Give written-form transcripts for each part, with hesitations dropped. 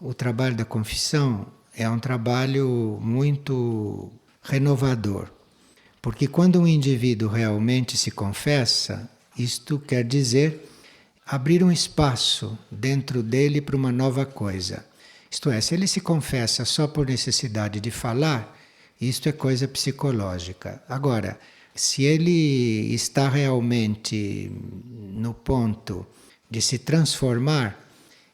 O trabalho da confissão é um trabalho muito renovador, porque quando um indivíduo realmente se confessa, isto quer dizer abrir um espaço dentro dele para uma nova coisa. Isto é, se ele se confessa só por necessidade de falar, isto é coisa psicológica. Agora, se ele está realmente no ponto de se transformar,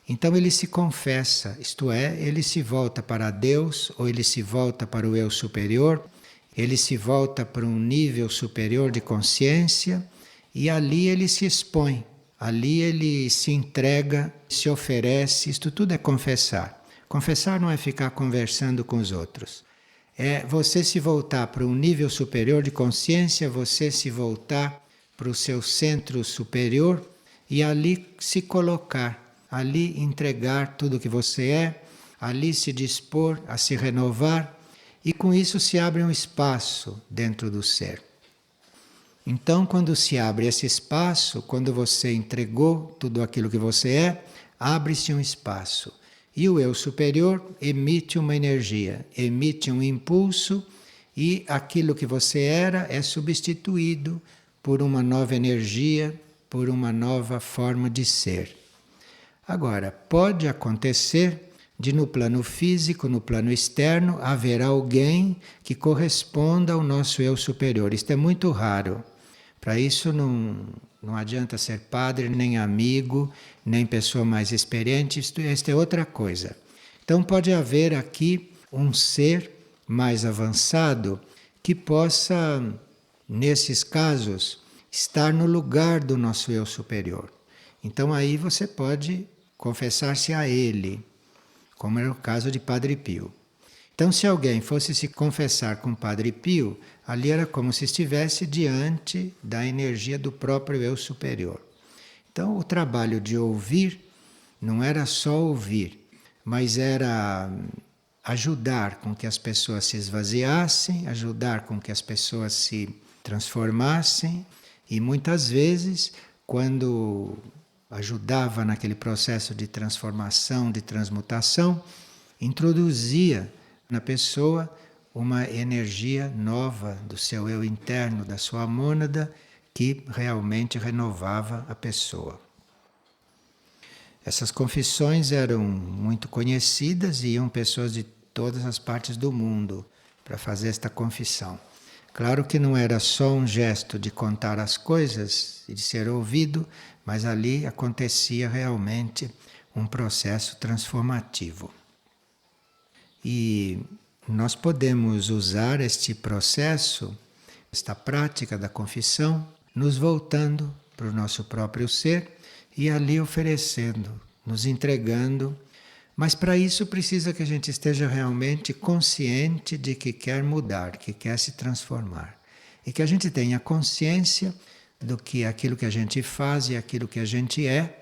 então ele se confessa, isto é, ele se volta para Deus ou ele se volta para o eu superior, ele se volta para um nível superior de consciência e ali ele se expõe, ali ele se entrega, se oferece, isto tudo é confessar. Confessar não é ficar conversando com os outros. É você se voltar para um nível superior de consciência, você se voltar para o seu centro superior e ali se colocar, ali entregar tudo o que você é, ali se dispor a se renovar e com isso se abre um espaço dentro do ser. Então, quando se abre esse espaço, quando você entregou tudo aquilo que você é, abre-se um espaço. E o eu superior emite uma energia, emite um impulso e aquilo que você era é substituído por uma nova energia, por uma nova forma de ser. Agora, pode acontecer de no plano físico, no plano externo, haver alguém que corresponda ao nosso eu superior. Isto é muito raro. Para isso não adianta ser padre, nem amigo, nem pessoa mais experiente, isto é outra coisa. Então pode haver aqui um ser mais avançado que possa, nesses casos, estar no lugar do nosso eu superior. Então aí você pode confessar-se a ele, como era o caso de Padre Pio. Então, se alguém fosse se confessar com Padre Pio, ali era como se estivesse diante da energia do próprio eu superior. Então, o trabalho de ouvir não era só ouvir, mas era ajudar com que as pessoas se esvaziassem, ajudar com que as pessoas se transformassem e muitas vezes, quando ajudava naquele processo de transformação, de transmutação, introduzia na pessoa uma energia nova do seu eu interno, da sua mônada, que realmente renovava a pessoa. Essas confissões eram muito conhecidas e iam pessoas de todas as partes do mundo para fazer esta confissão. Claro que não era só um gesto de contar as coisas e de ser ouvido, mas ali acontecia realmente um processo transformativo. E nós podemos usar este processo, esta prática da confissão, nos voltando para o nosso próprio ser e ali oferecendo, nos entregando. Mas para isso precisa que a gente esteja realmente consciente de que quer mudar, que quer se transformar. E que a gente tenha consciência do que aquilo que a gente faz e aquilo que a gente é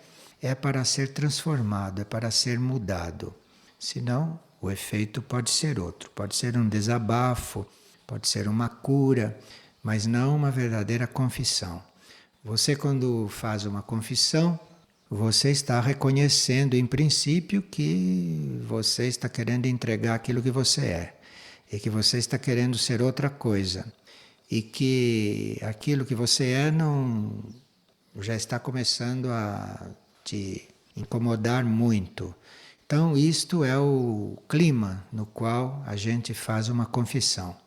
para ser transformado, é para ser mudado. Senão, o efeito pode ser outro, pode ser um desabafo, pode ser uma cura, mas não uma verdadeira confissão. Você, quando faz uma confissão, você está reconhecendo, em princípio, que você está querendo entregar aquilo que você é, e que você está querendo ser outra coisa, e que aquilo que você é não já está começando a te incomodar muito. Então, isto é o clima no qual a gente faz uma confissão.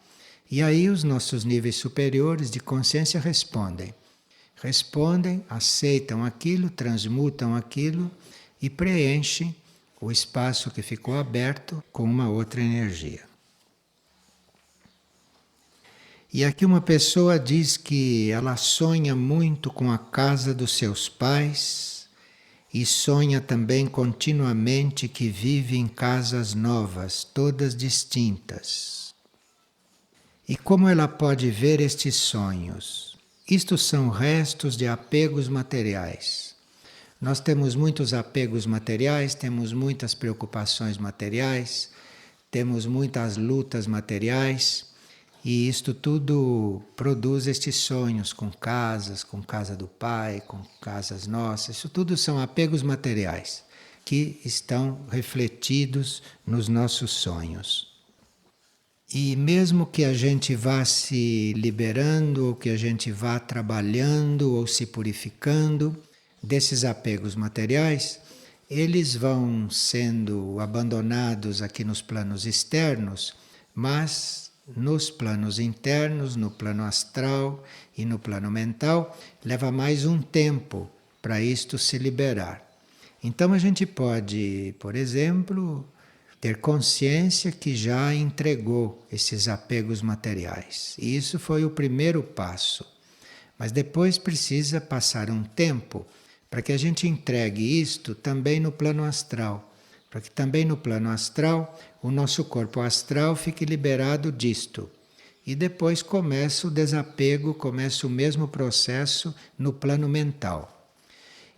E aí os nossos níveis superiores de consciência respondem. Respondem, aceitam aquilo, transmutam aquilo e preenchem o espaço que ficou aberto com uma outra energia. E aqui uma pessoa diz que ela sonha muito com a casa dos seus pais, e sonha também continuamente que vive em casas novas, todas distintas. E como ela pode ver estes sonhos? Isto são restos de apegos materiais. Nós temos muitos apegos materiais, temos muitas preocupações materiais, temos muitas lutas materiais, e isto tudo produz estes sonhos com casa do pai, com casas nossas. Isso tudo são apegos materiais que estão refletidos nos nossos sonhos. E mesmo que a gente vá se liberando, ou que a gente vá trabalhando ou se purificando desses apegos materiais, eles vão sendo abandonados aqui nos planos externos, mas nos planos internos, no plano astral e no plano mental, leva mais um tempo para isto se liberar. Então a gente pode, por exemplo, ter consciência que já entregou esses apegos materiais. E isso foi o primeiro passo. Mas depois precisa passar um tempo para que a gente entregue isto também no plano astral. Para que também no plano astral o nosso corpo astral fique liberado disto. E depois começa o desapego, começa o mesmo processo no plano mental.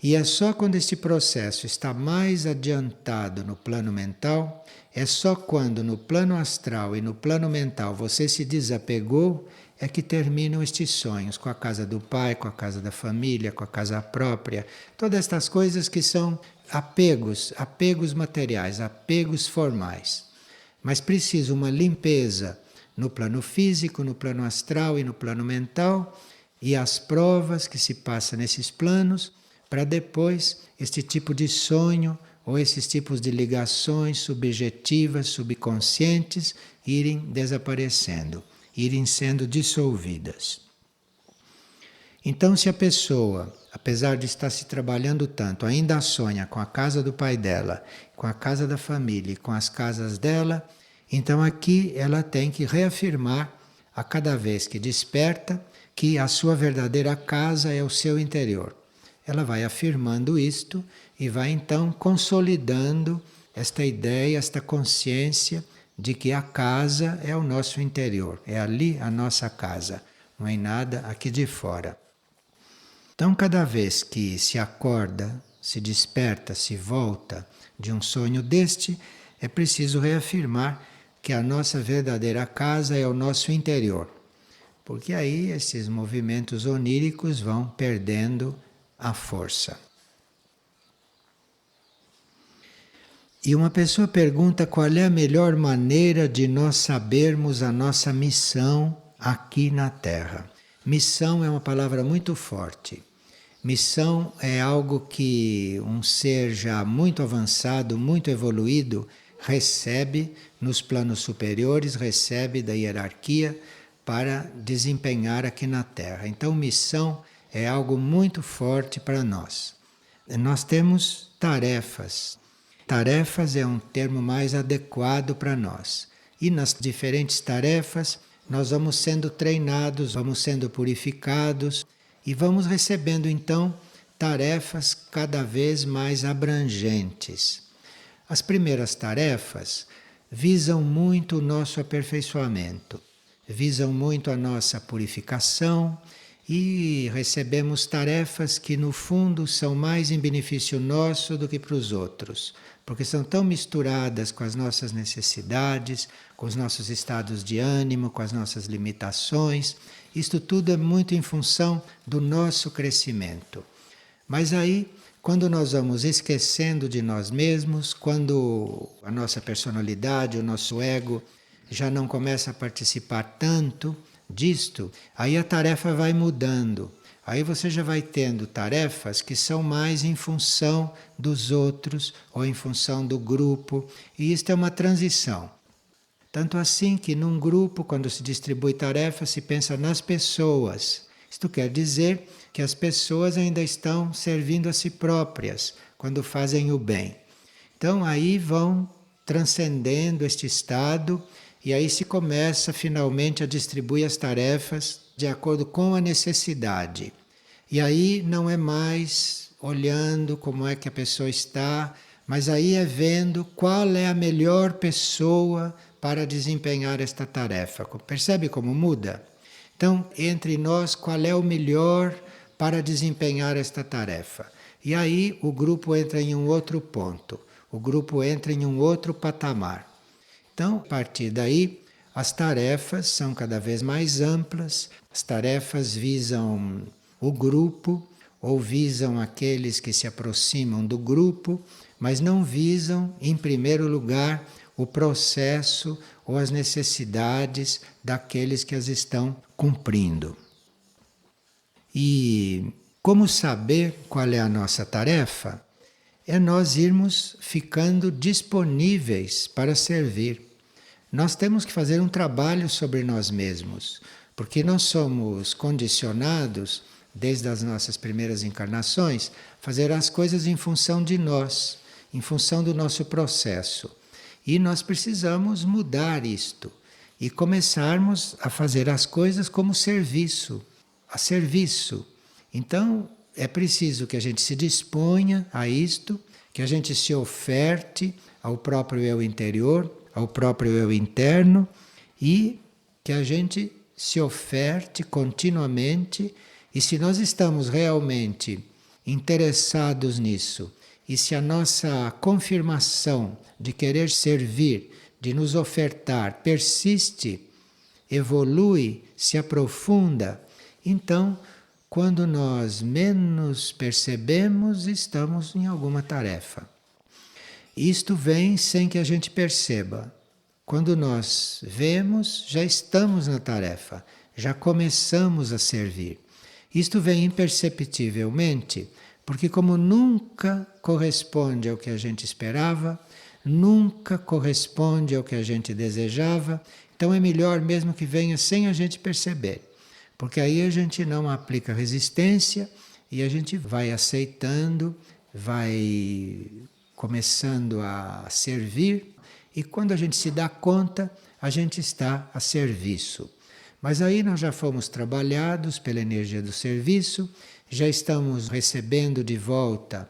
E é só quando esse processo está mais adiantado no plano mental, é só quando no plano astral e no plano mental você se desapegou, é que terminam estes sonhos com a casa do pai, com a casa da família, com a casa própria. Todas estas coisas que são apegos, apegos materiais, apegos formais. Mas precisa uma limpeza no plano físico, no plano astral e no plano mental, e as provas que se passam nesses planos, para depois este tipo de sonho ou esses tipos de ligações subjetivas, subconscientes, irem desaparecendo, irem sendo dissolvidas. Então, se a pessoa, apesar de estar se trabalhando tanto, ainda sonha com a casa do pai dela, com a casa da família, com as casas dela, então aqui ela tem que reafirmar a cada vez que desperta que a sua verdadeira casa é o seu interior. Ela vai afirmando isto e vai então consolidando esta ideia, esta consciência de que a casa é o nosso interior, é ali a nossa casa, não é nada aqui de fora. Então, cada vez que se acorda, se desperta, se volta de um sonho deste, é preciso reafirmar que a nossa verdadeira casa é o nosso interior, porque aí esses movimentos oníricos vão perdendo a força. E uma pessoa pergunta qual é a melhor maneira de nós sabermos a nossa missão aqui na Terra. Missão é uma palavra muito forte. Missão é algo que um ser já muito avançado, muito evoluído, recebe nos planos superiores, recebe da hierarquia para desempenhar aqui na Terra. Então, missão é algo muito forte para nós. Nós temos tarefas. Tarefas é um termo mais adequado para nós. E nas diferentes tarefas, nós vamos sendo treinados, vamos sendo purificados e vamos recebendo então tarefas cada vez mais abrangentes. As primeiras tarefas visam muito o nosso aperfeiçoamento, visam muito a nossa purificação, e recebemos tarefas que no fundo são mais em benefício nosso do que para os outros, porque são tão misturadas com as nossas necessidades, com os nossos estados de ânimo, com as nossas limitações. Isto tudo é muito em função do nosso crescimento. Mas aí, quando nós vamos esquecendo de nós mesmos, quando a nossa personalidade, o nosso ego já não começa a participar tanto disto, aí a tarefa vai mudando. Aí você já vai tendo tarefas que são mais em função dos outros ou em função do grupo. E isto é uma transição. Tanto assim que num grupo, quando se distribui tarefas, se pensa nas pessoas. Isto quer dizer que as pessoas ainda estão servindo a si próprias quando fazem o bem. Então aí vão transcendendo este estado. E aí se começa finalmente a distribuir as tarefas de acordo com a necessidade. E aí não é mais olhando como é que a pessoa está, mas aí é vendo qual é a melhor pessoa para desempenhar esta tarefa. Percebe como muda? Então, entre nós, qual é o melhor para desempenhar esta tarefa? E aí o grupo entra em um outro ponto, o grupo entra em um outro patamar. Então, a partir daí, as tarefas são cada vez mais amplas, as tarefas visam o grupo, ou visam aqueles que se aproximam do grupo, mas não visam, em primeiro lugar, o processo ou as necessidades daqueles que as estão cumprindo. E como saber qual é a nossa tarefa? É nós irmos ficando disponíveis para servir. Nós temos que fazer um trabalho sobre nós mesmos, porque nós somos condicionados, desde as nossas primeiras encarnações, a fazer as coisas em função de nós, em função do nosso processo. E nós precisamos mudar isto e começarmos a fazer as coisas como serviço, a serviço. Então, é preciso que a gente se disponha a isto, que a gente se oferte ao próprio eu interior, ao próprio eu interno, e que a gente se oferte continuamente. E se nós estamos realmente interessados nisso, e se a nossa confirmação de querer servir, de nos ofertar, persiste, evolui, se aprofunda, então, quando nós menos percebemos, estamos em alguma tarefa. Isto vem sem que a gente perceba. Quando nós vemos, já estamos na tarefa, já começamos a servir. Isto vem imperceptivelmente, porque como nunca corresponde ao que a gente esperava, nunca corresponde ao que a gente desejava, então é melhor mesmo que venha sem a gente perceber. Porque aí a gente não aplica resistência e a gente vai aceitando, vai começando a servir, e quando a gente se dá conta, a gente está a serviço. Mas aí nós já fomos trabalhados pela energia do serviço, já estamos recebendo de volta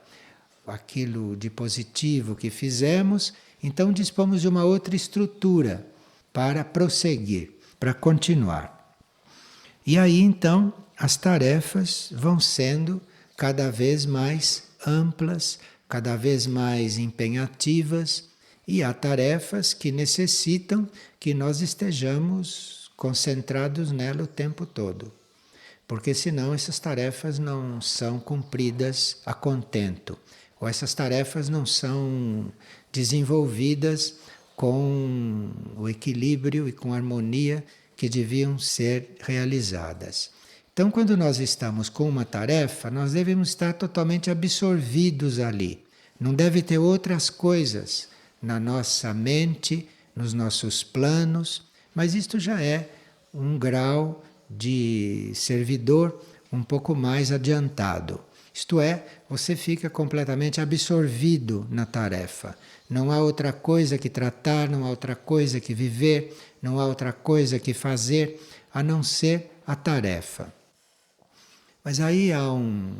aquilo de positivo que fizemos, então dispomos de uma outra estrutura para prosseguir, para continuar. E aí então as tarefas vão sendo cada vez mais amplas, cada vez mais empenhativas, e há tarefas que necessitam que nós estejamos concentrados nela o tempo todo. Porque senão essas tarefas não são cumpridas a contento, ou essas tarefas não são desenvolvidas com o equilíbrio e com a harmonia que deviam ser realizadas. Então, quando nós estamos com uma tarefa, nós devemos estar totalmente absorvidos ali. Não deve ter outras coisas na nossa mente, nos nossos planos, mas isto já é um grau de servidor um pouco mais adiantado. Isto é, você fica completamente absorvido na tarefa. Não há outra coisa que tratar, não há outra coisa que viver, não há outra coisa que fazer, a não ser a tarefa. Mas aí há um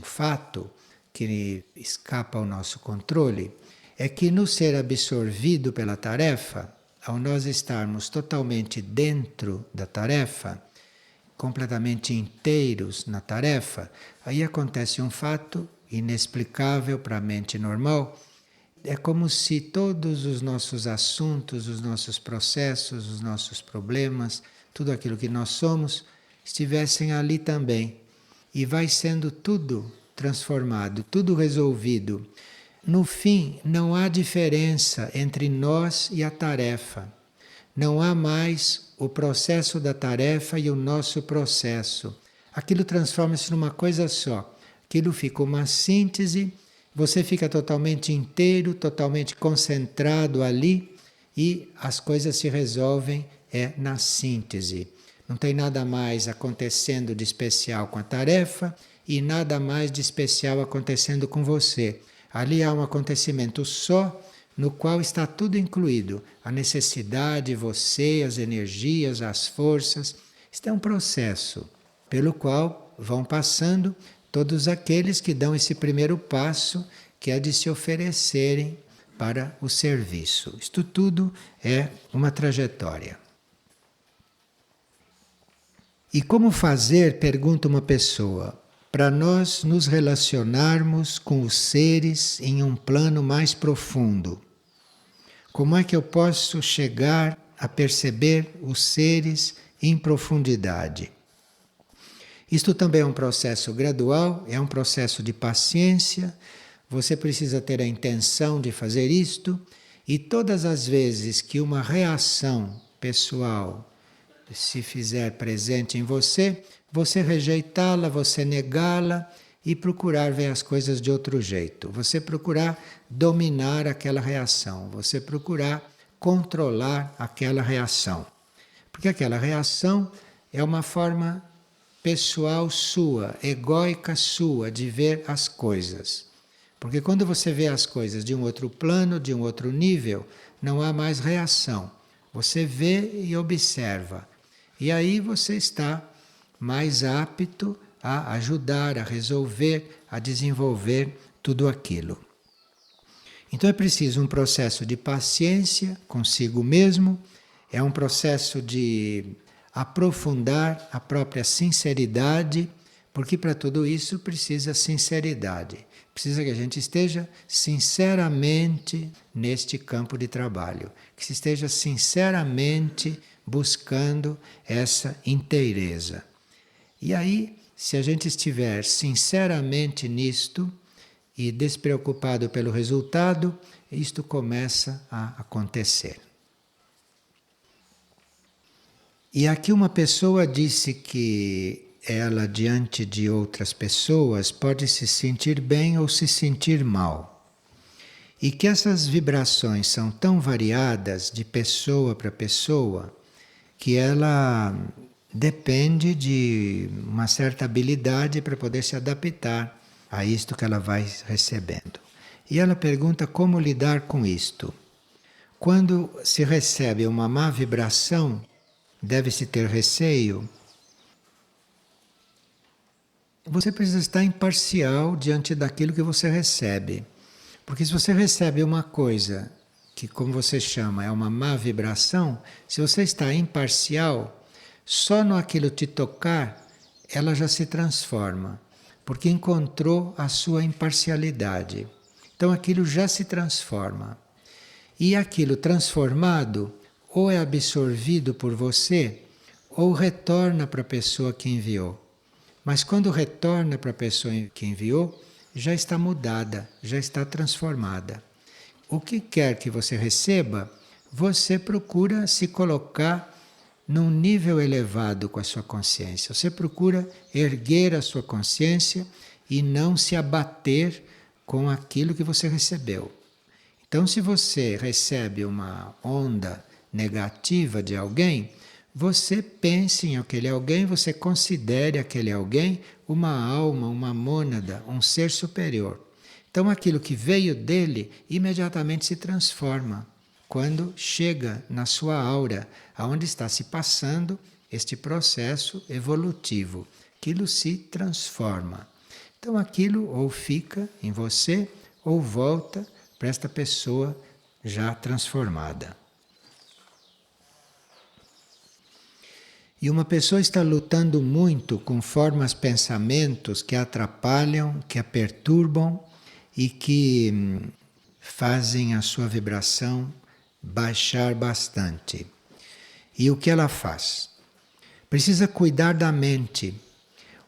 fato que escapa ao nosso controle, é que no ser absorvido pela tarefa, ao nós estarmos totalmente dentro da tarefa, completamente inteiros na tarefa, aí acontece um fato inexplicável para a mente normal. É como se todos os nossos assuntos, os nossos processos, os nossos problemas, tudo aquilo que nós somos, estivessem ali também. E vai sendo tudo transformado, tudo resolvido. No fim, não há diferença entre nós e a tarefa. Não há mais o processo da tarefa e o nosso processo. Aquilo transforma-se numa coisa só. Aquilo fica uma síntese, você fica totalmente inteiro, totalmente concentrado ali e as coisas se resolvem na síntese. Não tem nada mais acontecendo de especial com a tarefa e nada mais de especial acontecendo com você. Ali há um acontecimento só, no qual está tudo incluído. A necessidade, você, as energias, as forças. Isto é um processo pelo qual vão passando todos aqueles que dão esse primeiro passo, que é de se oferecerem para o serviço. Isto tudo é uma trajetória. E como fazer, pergunta uma pessoa, para nós nos relacionarmos com os seres em um plano mais profundo? Como é que eu posso chegar a perceber os seres em profundidade? Isto também é um processo gradual, é um processo de paciência. Você precisa ter a intenção de fazer isto, e todas as vezes que uma reação pessoal se fizer presente em você, você rejeitá-la, você negá-la e procurar ver as coisas de outro jeito. Você procurar dominar aquela reação, você procurar controlar aquela reação. Porque aquela reação é uma forma pessoal sua, egóica sua, de ver as coisas. Porque quando você vê as coisas de um outro plano, de um outro nível, não há mais reação. Você vê e observa. E aí você está mais apto a ajudar, a resolver, a desenvolver tudo aquilo. Então é preciso um processo de paciência consigo mesmo, é um processo de aprofundar a própria sinceridade, porque para tudo isso precisa sinceridade. Precisa que a gente esteja sinceramente neste campo de trabalho, que se esteja sinceramente buscando essa inteireza. E aí, se a gente estiver sinceramente nisto e despreocupado pelo resultado, isto começa a acontecer. E aqui uma pessoa disse que ela, diante de outras pessoas, pode se sentir bem ou se sentir mal. E que essas vibrações são tão variadas de pessoa para pessoa que ela depende de uma certa habilidade para poder se adaptar a isto que ela vai recebendo. E ela pergunta como lidar com isto. Quando se recebe uma má vibração, deve-se ter receio? Você precisa estar imparcial diante daquilo que você recebe. Porque se você recebe uma coisa que, como você chama, é uma má vibração, se você está imparcial, só no aquilo te tocar, ela já se transforma. Porque encontrou a sua imparcialidade. Então aquilo já se transforma. E aquilo transformado ou é absorvido por você ou retorna para a pessoa que enviou. Mas quando retorna para a pessoa que enviou, já está mudada, já está transformada. O que quer que você receba, você procura se colocar num nível elevado com a sua consciência. Você procura erguer a sua consciência e não se abater com aquilo que você recebeu. Então, se você recebe uma onda negativa de alguém, você pense em aquele alguém, você considere aquele alguém uma alma, uma mônada, um ser superior. Então aquilo que veio dele imediatamente se transforma quando chega na sua aura, aonde está se passando este processo evolutivo. Aquilo se transforma. Então aquilo ou fica em você ou volta para esta pessoa já transformada. E uma pessoa está lutando muito com formas, pensamentos que a atrapalham, que a perturbam e que fazem a sua vibração baixar bastante. E o que ela faz? Precisa cuidar da mente.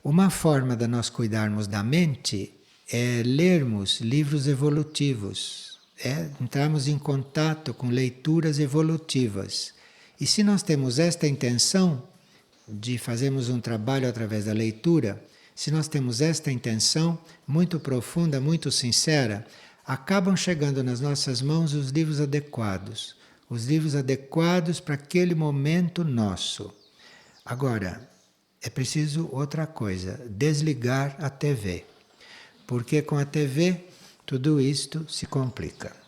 Uma forma de nós cuidarmos da mente é lermos livros evolutivos, é entrarmos em contato com leituras evolutivas. E se nós temos esta intenção de fazermos um trabalho através da leitura, se nós temos esta intenção muito profunda, muito sincera, acabam chegando nas nossas mãos os livros adequados para aquele momento nosso. Agora, é preciso outra coisa, desligar a TV, porque com a TV tudo isto se complica.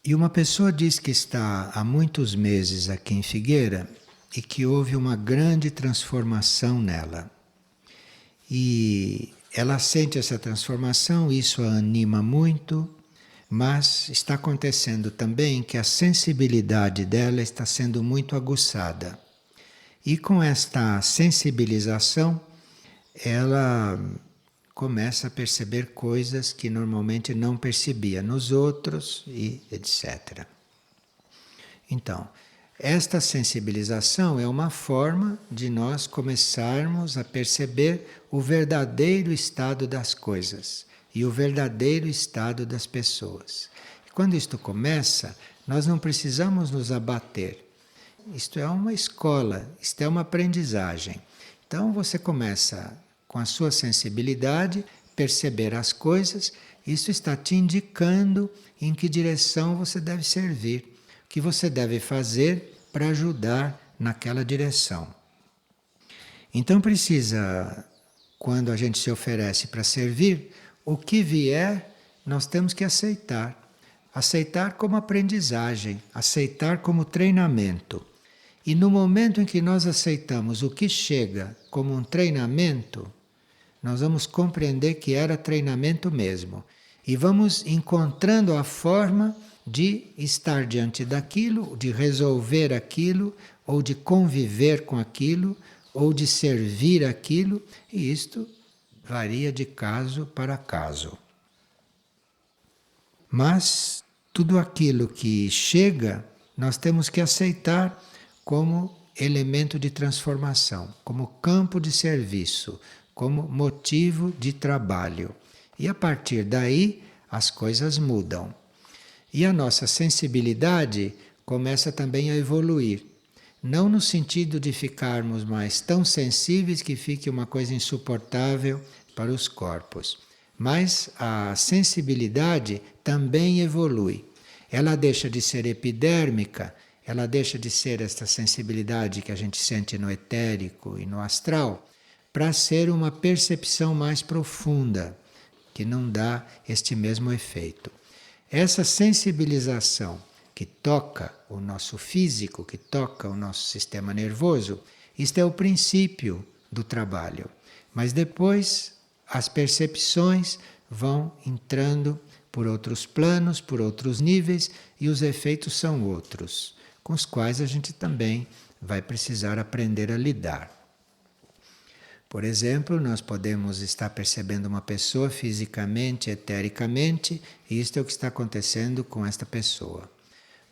E uma pessoa diz que está há muitos meses aqui em Figueira e que houve uma grande transformação nela. E ela sente essa transformação, isso a anima muito, mas está acontecendo também que a sensibilidade dela está sendo muito aguçada. E com esta sensibilização, ela começa a perceber coisas que normalmente não percebia nos outros e etc. Então, Esta sensibilização é uma forma de nós começarmos a perceber o verdadeiro estado das coisas e o verdadeiro estado das pessoas. E quando isto começa, nós não precisamos nos abater. Isto é uma escola, isto é uma aprendizagem. Então você começa com a sua sensibilidade, perceber as coisas, isso está te indicando em que direção você deve servir, o que você deve fazer para ajudar naquela direção. Então precisa, quando a gente se oferece para servir, o que vier, nós temos que aceitar. Aceitar como aprendizagem, aceitar como treinamento. E no momento em que nós aceitamos o que chega como um treinamento, nós vamos compreender que era treinamento mesmo. E vamos encontrando a forma de estar diante daquilo, de resolver aquilo, ou de conviver com aquilo, ou de servir aquilo, e isto varia de caso para caso. Mas tudo aquilo que chega, nós temos que aceitar como elemento de transformação, como campo de serviço, como motivo de trabalho. E a partir daí as coisas mudam. E a nossa sensibilidade começa também a evoluir. Não no sentido de ficarmos mais tão sensíveis que fique uma coisa insuportável para os corpos. Mas a sensibilidade também evolui. Ela deixa de ser epidérmica, ela deixa de ser esta sensibilidade que a gente sente no etérico e no astral, para ser uma percepção mais profunda, que não dá este mesmo efeito. Essa sensibilização que toca o nosso físico, que toca o nosso sistema nervoso, isto é o princípio do trabalho. Mas depois as percepções vão entrando por outros planos, por outros níveis, e os efeitos são outros, com os quais a gente também vai precisar aprender a lidar. Por exemplo, nós podemos estar percebendo uma pessoa fisicamente, etericamente, e isto é o que está acontecendo com esta pessoa.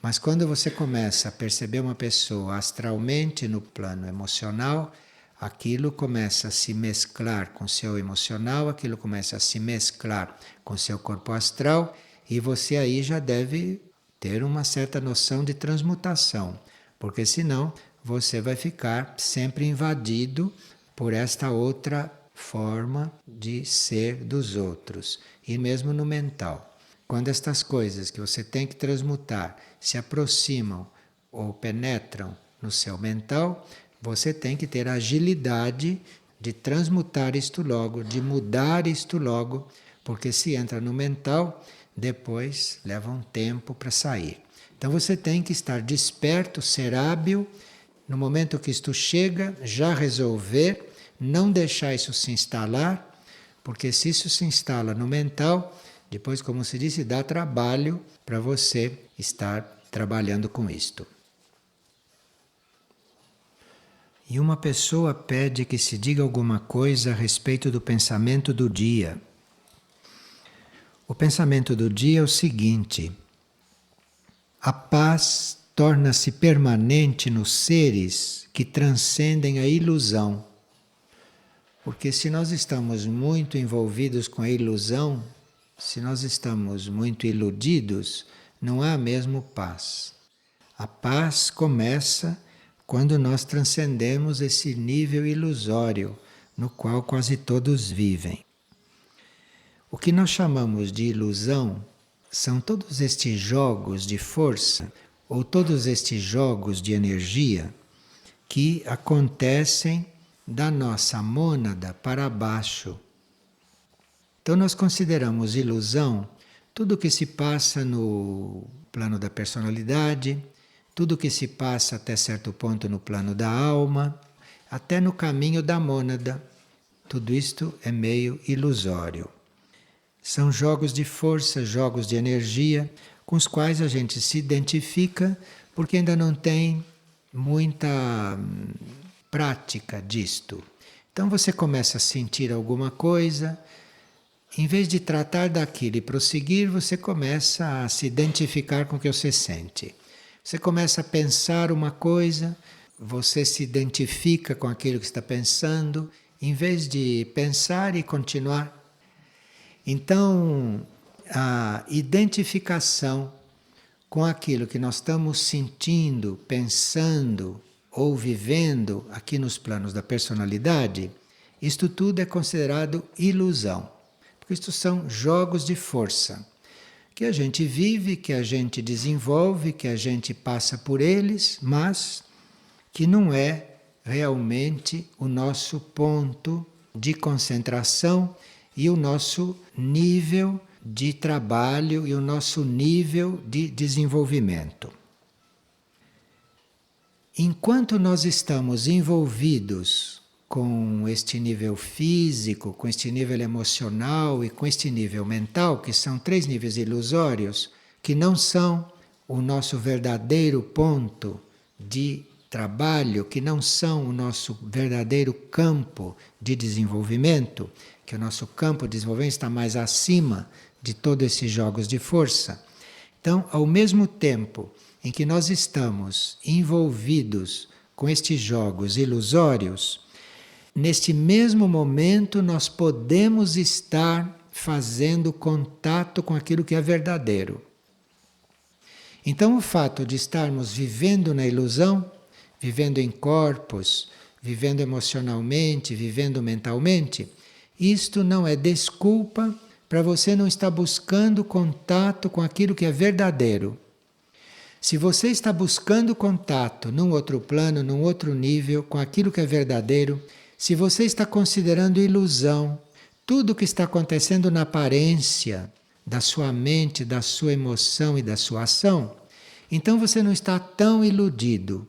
Mas quando você começa a perceber uma pessoa astralmente no plano emocional, aquilo começa a se mesclar com o seu emocional, aquilo começa a se mesclar com o seu corpo astral, e você aí já deve ter uma certa noção de transmutação, porque senão você vai ficar sempre invadido por esta outra forma de ser dos outros, e mesmo no mental. Quando estas coisas que você tem que transmutar se aproximam ou penetram no seu mental, você tem que ter a agilidade de transmutar isto logo, de mudar isto logo, porque se entra no mental, depois leva um tempo para sair. Então você tem que estar desperto, ser hábil, no momento que isto chega, já resolver, não deixar isso se instalar, porque se isso se instala no mental, depois, como se disse, dá trabalho para você estar trabalhando com isto. E uma pessoa pede que se diga alguma coisa a respeito do pensamento do dia. O pensamento do dia é o seguinte: a paz torna-se permanente nos seres que transcendem a ilusão. Porque se nós estamos muito envolvidos com a ilusão, se nós estamos muito iludidos, não há mesmo paz. A paz começa quando nós transcendemos esse nível ilusório no qual quase todos vivem. O que nós chamamos de ilusão são todos estes jogos de força ou todos estes jogos de energia que acontecem da nossa mônada para baixo. Então nós consideramos ilusão tudo que se passa no plano da personalidade, tudo que se passa até certo ponto no plano da alma, até no caminho da mônada. Tudo isto é meio ilusório. São jogos de força, jogos de energia, com os quais a gente se identifica porque ainda não tem muita prática disto. Então você começa a sentir alguma coisa, em vez de tratar daquilo e prosseguir, você começa a se identificar com o que você sente. Você começa a pensar uma coisa, você se identifica com aquilo que está pensando, em vez de pensar e continuar. Então, a identificação com aquilo que nós estamos sentindo, pensando ou vivendo aqui nos planos da personalidade, isto tudo é considerado ilusão. Porque isto são jogos de força que a gente vive, que a gente desenvolve, que a gente passa por eles, mas que não é realmente o nosso ponto de concentração e o nosso nível de trabalho e o nosso nível de desenvolvimento. Enquanto nós estamos envolvidos com este nível físico, com este nível emocional e com este nível mental, que são 3 níveis ilusórios, que não são o nosso verdadeiro ponto de trabalho, que não são o nosso verdadeiro campo de desenvolvimento, que o nosso campo de desenvolvimento está mais acima de todos esses jogos de força. Então, ao mesmo tempo em que nós estamos envolvidos com estes jogos ilusórios, neste mesmo momento nós podemos estar fazendo contato com aquilo que é verdadeiro. Então, o fato de estarmos vivendo na ilusão, vivendo em corpos, vivendo emocionalmente, vivendo mentalmente, isto não é desculpa para você não estar buscando contato com aquilo que é verdadeiro. Se você está buscando contato num outro plano, num outro nível, com aquilo que é verdadeiro, se você está considerando ilusão tudo o que está acontecendo na aparência da sua mente, da sua emoção e da sua ação, então você não está tão iludido.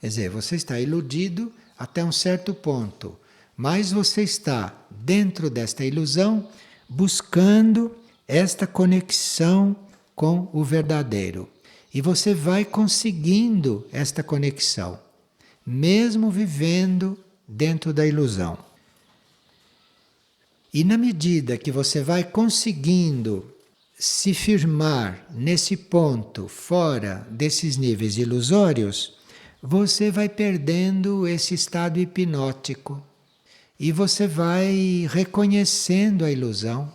Quer dizer, você está iludido até um certo ponto, mas você está dentro desta ilusão buscando esta conexão com o verdadeiro. E você vai conseguindo esta conexão, mesmo vivendo dentro da ilusão. E na medida que você vai conseguindo se firmar nesse ponto, fora desses níveis ilusórios, você vai perdendo esse estado hipnótico e você vai reconhecendo a ilusão.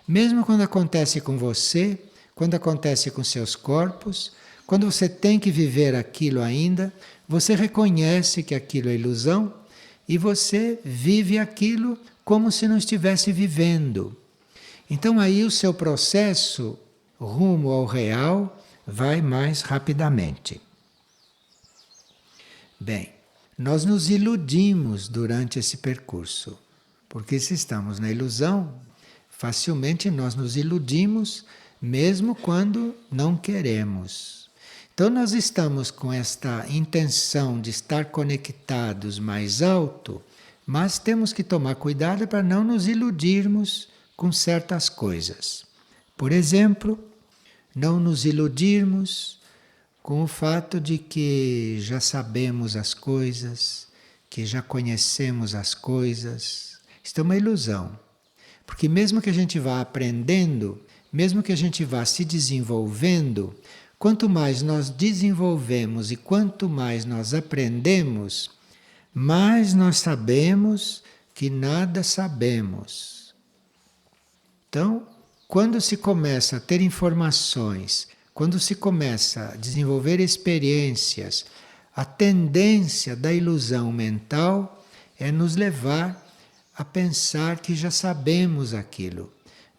Mesmo quando acontece com você, quando acontece com seus corpos, quando você tem que viver aquilo ainda, você reconhece que aquilo é ilusão e você vive aquilo como se não estivesse vivendo. Então aí o seu processo rumo ao real vai mais rapidamente. Bem, nós nos iludimos durante esse percurso, porque se estamos na ilusão, facilmente nós nos iludimos mesmo quando não queremos. Então nós estamos com esta intenção de estar conectados mais alto, mas temos que tomar cuidado para não nos iludirmos com certas coisas. Por exemplo, não nos iludirmos com o fato de que já sabemos as coisas, que já conhecemos as coisas. Isto é uma ilusão. Porque mesmo que a gente vá aprendendo, mesmo que a gente vá se desenvolvendo, quanto mais nós desenvolvemos e quanto mais nós aprendemos, mais nós sabemos que nada sabemos. Então, quando se começa a ter informações, quando se começa a desenvolver experiências, a tendência da ilusão mental é nos levar a pensar que já sabemos aquilo.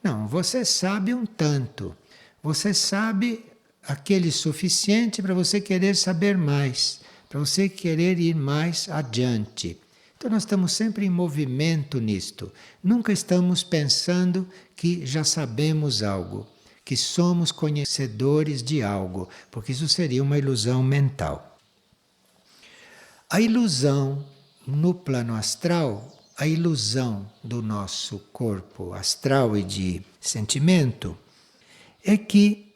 Não, você sabe um tanto. Você sabe aquele suficiente para você querer saber mais, para você querer ir mais adiante. Então nós estamos sempre em movimento nisto. Nunca estamos pensando que já sabemos algo, que somos conhecedores de algo, porque isso seria uma ilusão mental. A ilusão no plano astral, a ilusão do nosso corpo astral e de sentimento, é que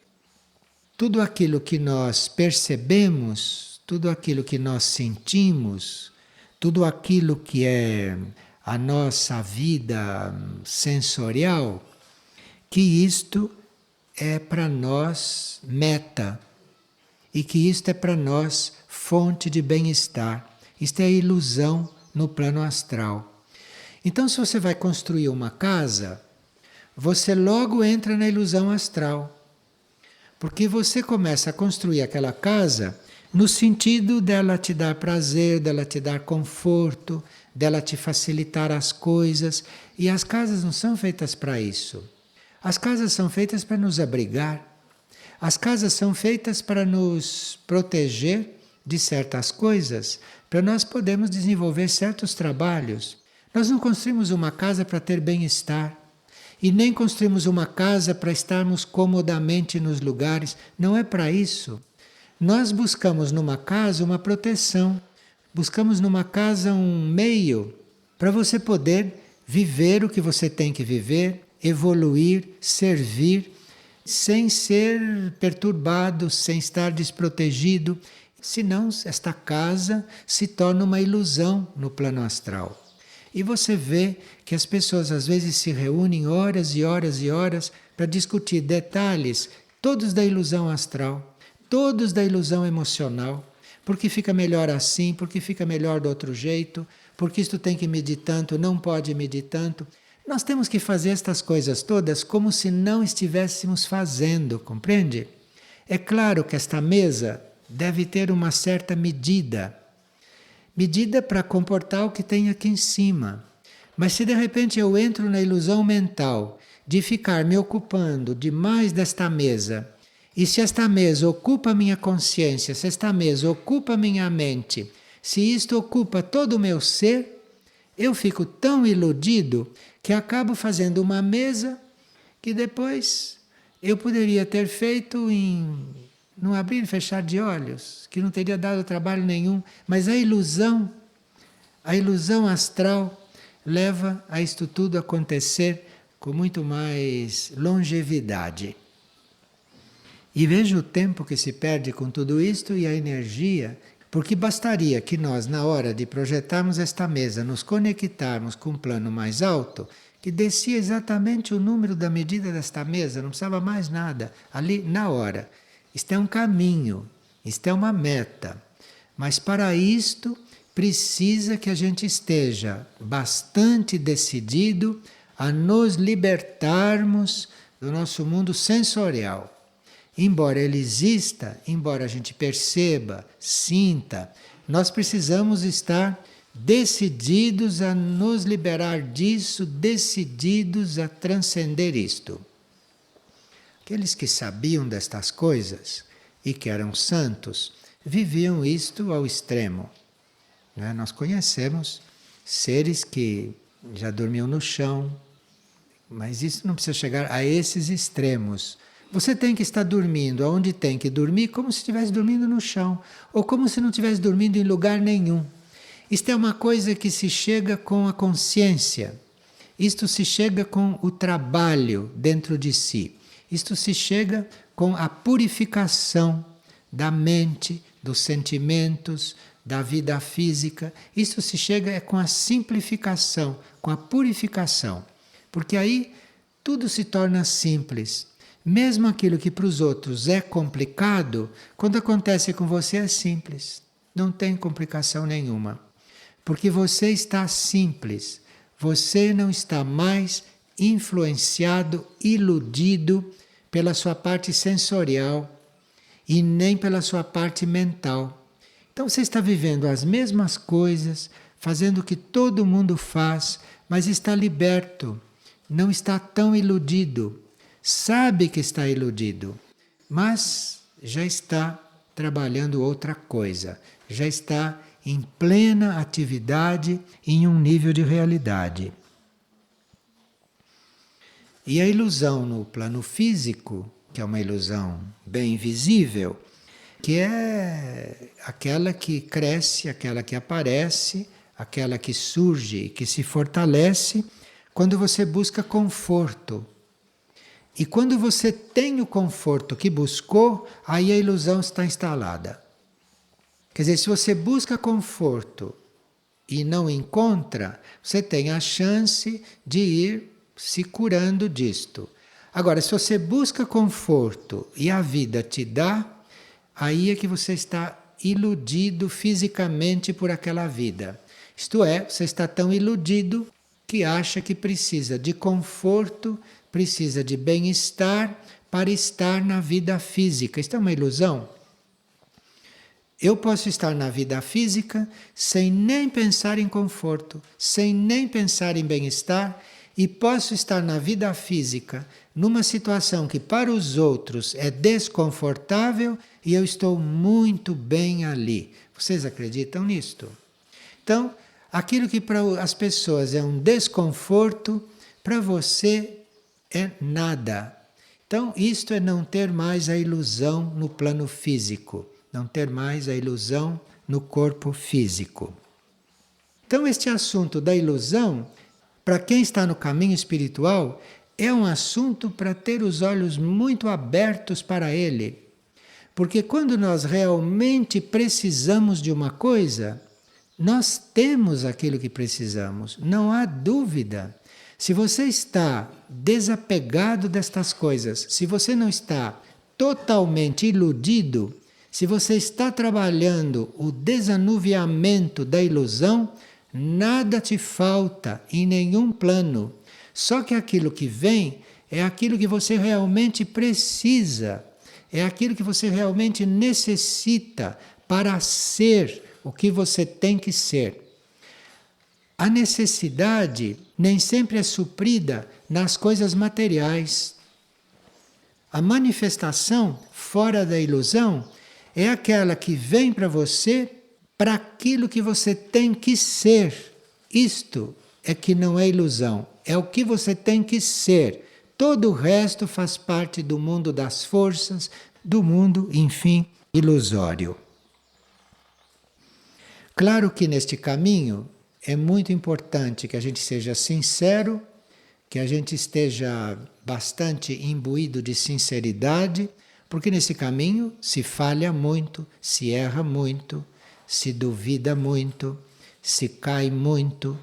tudo aquilo que nós percebemos, tudo aquilo que nós sentimos, tudo aquilo que é a nossa vida sensorial, que isto é para nós meta. e que isto é para nós fonte de bem-estar. Isto é ilusão no plano astral. Então, se você vai construir uma casa, você logo entra na ilusão astral. Porque você começa a construir aquela casa no sentido dela te dar prazer, dela te dar conforto, dela te facilitar as coisas. E as casas não são feitas para isso. As casas são feitas para nos abrigar. As casas são feitas para nos proteger de certas coisas, para nós podermos desenvolver certos trabalhos. Nós não construímos uma casa para ter bem-estar. E nem construímos uma casa para estarmos comodamente nos lugares. Não é para isso. Nós buscamos numa casa uma proteção. Buscamos numa casa um meio para você poder viver o que você tem que viver, evoluir, servir, sem ser perturbado, sem estar desprotegido. Senão, esta casa se torna uma ilusão no plano astral. E você vê que as pessoas às vezes se reúnem horas e horas e horas para discutir detalhes, todos da ilusão astral, todos da ilusão emocional, porque fica melhor assim, porque fica melhor do outro jeito, porque isto tem que medir tanto, não pode medir tanto. Nós temos que fazer estas coisas todas como se não estivéssemos fazendo, compreende? É claro que esta mesa deve ter uma certa medida para comportar o que tem aqui em cima. Mas se de repente eu entro na ilusão mental de ficar me ocupando demais desta mesa, e se esta mesa ocupa minha consciência, se esta mesa ocupa minha mente, se isto ocupa todo o meu ser, eu fico tão iludido que acabo fazendo uma mesa que depois eu poderia ter feito num abrir e fechar de olhos, que não teria dado trabalho nenhum, mas a ilusão astral leva a isto tudo acontecer com muito mais longevidade. E veja o tempo que se perde com tudo isto e a energia, porque bastaria que nós, na hora de projetarmos esta mesa, nos conectarmos com um plano mais alto, que descia exatamente o número da medida desta mesa, não precisava mais nada, ali na hora. Isto é um caminho, isto é uma meta. Mas para isto precisa que a gente esteja bastante decidido a nos libertarmos do nosso mundo sensorial. Embora ele exista, embora a gente perceba, sinta, nós precisamos estar decididos a nos liberar disso, decididos a transcender isto. Aqueles que sabiam destas coisas e que eram santos, viviam isto ao extremo. Né? Nós conhecemos seres que já dormiam no chão, mas isso não precisa chegar a esses extremos. Você tem que estar dormindo aonde tem que dormir, como se estivesse dormindo no chão, ou como se não estivesse dormindo em lugar nenhum. Isto é uma coisa que se chega com a consciência. Isto se chega com o trabalho dentro de si. Isto se chega com a purificação da mente, dos sentimentos, da vida física. Isto se chega com a simplificação, com a purificação. Porque aí tudo se torna simples. Mesmo aquilo que para os outros é complicado, quando acontece com você é simples. Não tem complicação nenhuma. Porque você está simples. Você não está mais influenciado, iludido pela sua parte sensorial e nem pela sua parte mental. Então você está vivendo as mesmas coisas, fazendo o que todo mundo faz, mas está liberto, não está tão iludido. Sabe que está iludido, mas já está trabalhando outra coisa, já está em plena atividade em um nível de realidade. E a ilusão no plano físico, que é uma ilusão bem visível, que é aquela que cresce, aquela que aparece, aquela que surge e que se fortalece quando você busca conforto. E quando você tem o conforto que buscou, aí a ilusão está instalada. Quer dizer, se você busca conforto e não encontra, você tem a chance de ir se curando disto. Agora, se você busca conforto e a vida te dá, aí é que você está iludido fisicamente por aquela vida. Isto é, você está tão iludido que acha que precisa de conforto, precisa de bem-estar para estar na vida física. Isto é uma ilusão. Eu posso estar na vida física sem nem pensar em conforto, sem nem pensar em bem-estar, e posso estar na vida física numa situação que para os outros é desconfortável e eu estou muito bem ali. Vocês acreditam nisto? Então, aquilo que para as pessoas é um desconforto, para você é nada. Então, isto é não ter mais a ilusão no plano físico, não ter mais a ilusão no corpo físico. Então, este assunto da ilusão, para quem está no caminho espiritual, é um assunto para ter os olhos muito abertos para ele. Porque quando nós realmente precisamos de uma coisa, nós temos aquilo que precisamos, não há dúvida. Se você está desapegado destas coisas, se você não está totalmente iludido, se você está trabalhando o desanuviamento da ilusão, nada te falta em nenhum plano. Só que aquilo que vem é aquilo que você realmente precisa, é aquilo que você realmente necessita para ser o que você tem que ser. A necessidade nem sempre é suprida nas coisas materiais. A manifestação fora da ilusão é aquela que vem para você para aquilo que você tem que ser. Isto é que não é ilusão, é o que você tem que ser. Todo o resto faz parte do mundo das forças, do mundo, enfim, ilusório. Claro que neste caminho é muito importante que a gente seja sincero, que a gente esteja bastante imbuído de sinceridade, porque nesse caminho se falha muito, se erra muito, se duvida muito, se cai muito,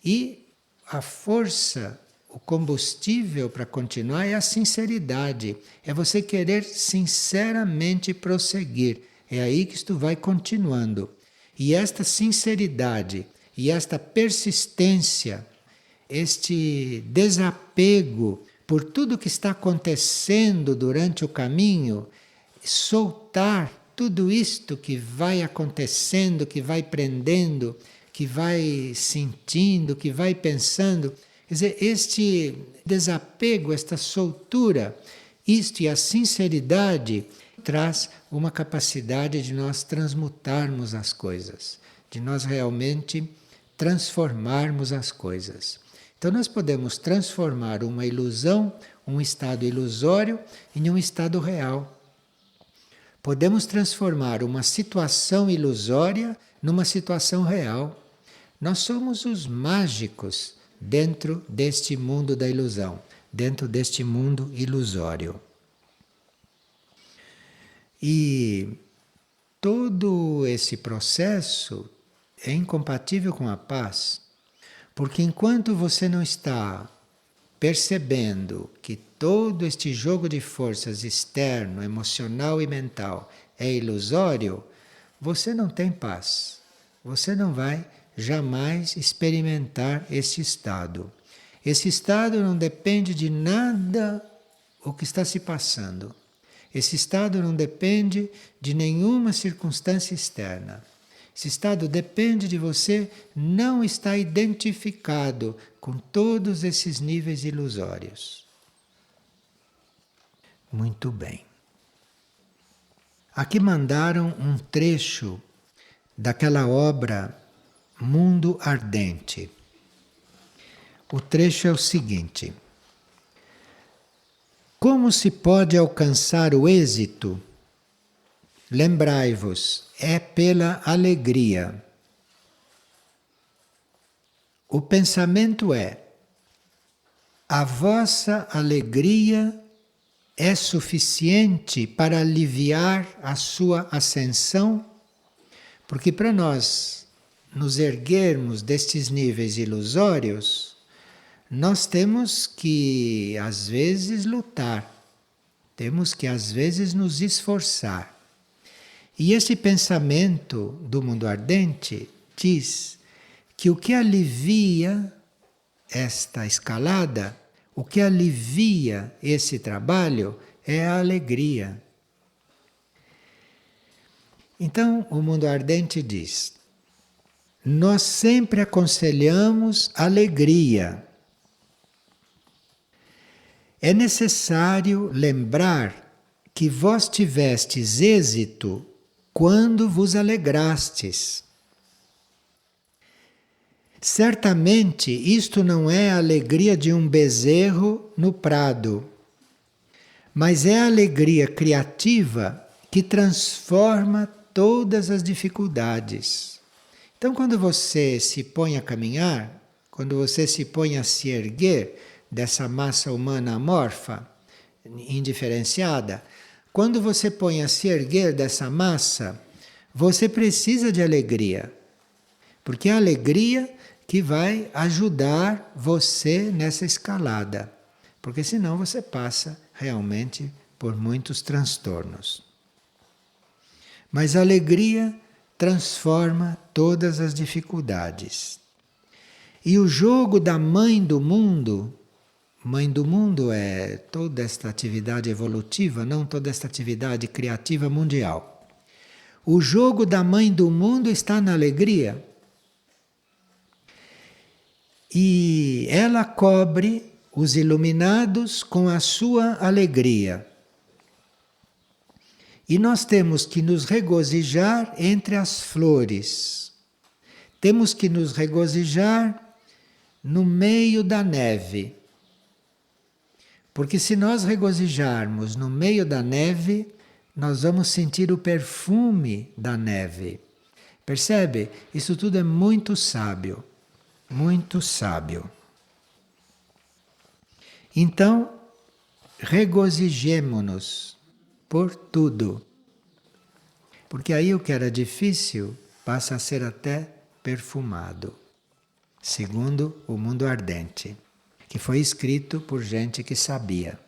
e a força, o combustível para continuar é a sinceridade, é você querer sinceramente prosseguir, é aí que isto vai continuando. E esta sinceridade e esta persistência, este desapego por tudo que está acontecendo durante o caminho, soltar tudo isto que vai acontecendo, que vai prendendo, que vai sentindo, que vai pensando. Quer dizer, este desapego, esta soltura, isto e a sinceridade traz uma capacidade de nós transmutarmos as coisas, de nós realmente transformarmos as coisas. Então nós podemos transformar uma ilusão, um estado ilusório, em um estado real. Podemos transformar uma situação ilusória numa situação real. Nós somos os mágicos dentro deste mundo da ilusão, dentro deste mundo ilusório. E todo esse processo é incompatível com a paz, porque enquanto você não está percebendo que todo este jogo de forças externo, emocional e mental é ilusório, você não tem paz. Você não vai jamais experimentar esse estado. Esse estado não depende de nada o que está se passando. Esse estado não depende de nenhuma circunstância externa. Esse estado depende de você não estar identificado com todos esses níveis ilusórios. Muito bem. Aqui mandaram um trecho daquela obra Mundo Ardente. O trecho é o seguinte: como se pode alcançar o êxito? Lembrai-vos, é pela alegria. O pensamento é: a vossa alegria é suficiente para aliviar a sua ascensão? Porque para nós nos erguermos destes níveis ilusórios, nós temos que, às vezes, lutar, temos que, às vezes, nos esforçar. E esse pensamento do mundo ardente diz que o que alivia esta escalada, o que alivia esse trabalho é a alegria. Então, o mundo ardente diz: nós sempre aconselhamos alegria. É necessário lembrar que vós tivestes êxito quando vos alegrastes. Certamente isto não é a alegria de um bezerro no prado, mas é a alegria criativa que transforma todas as dificuldades. Então, quando você se põe a caminhar, quando você se põe a se erguer dessa massa humana amorfa, indiferenciada, quando você põe a se erguer dessa massa, você precisa de alegria. Porque é a alegria que vai ajudar você nessa escalada. Porque senão você passa realmente por muitos transtornos. Mas a alegria transforma todas as dificuldades. E o jogo da mãe do mundo é toda esta atividade evolutiva, não toda esta atividade criativa mundial. O jogo da mãe do mundo está na alegria. E ela cobre os iluminados com a sua alegria. E nós temos que nos regozijar entre as flores. Temos que nos regozijar no meio da neve. Porque se nós regozijarmos no meio da neve, nós vamos sentir o perfume da neve. Percebe? Isso tudo é muito sábio. Muito sábio. Então, regozijemo-nos por tudo. Porque aí o que era difícil passa a ser até perfumado. Segundo o mundo ardente, que foi escrito por gente que sabia.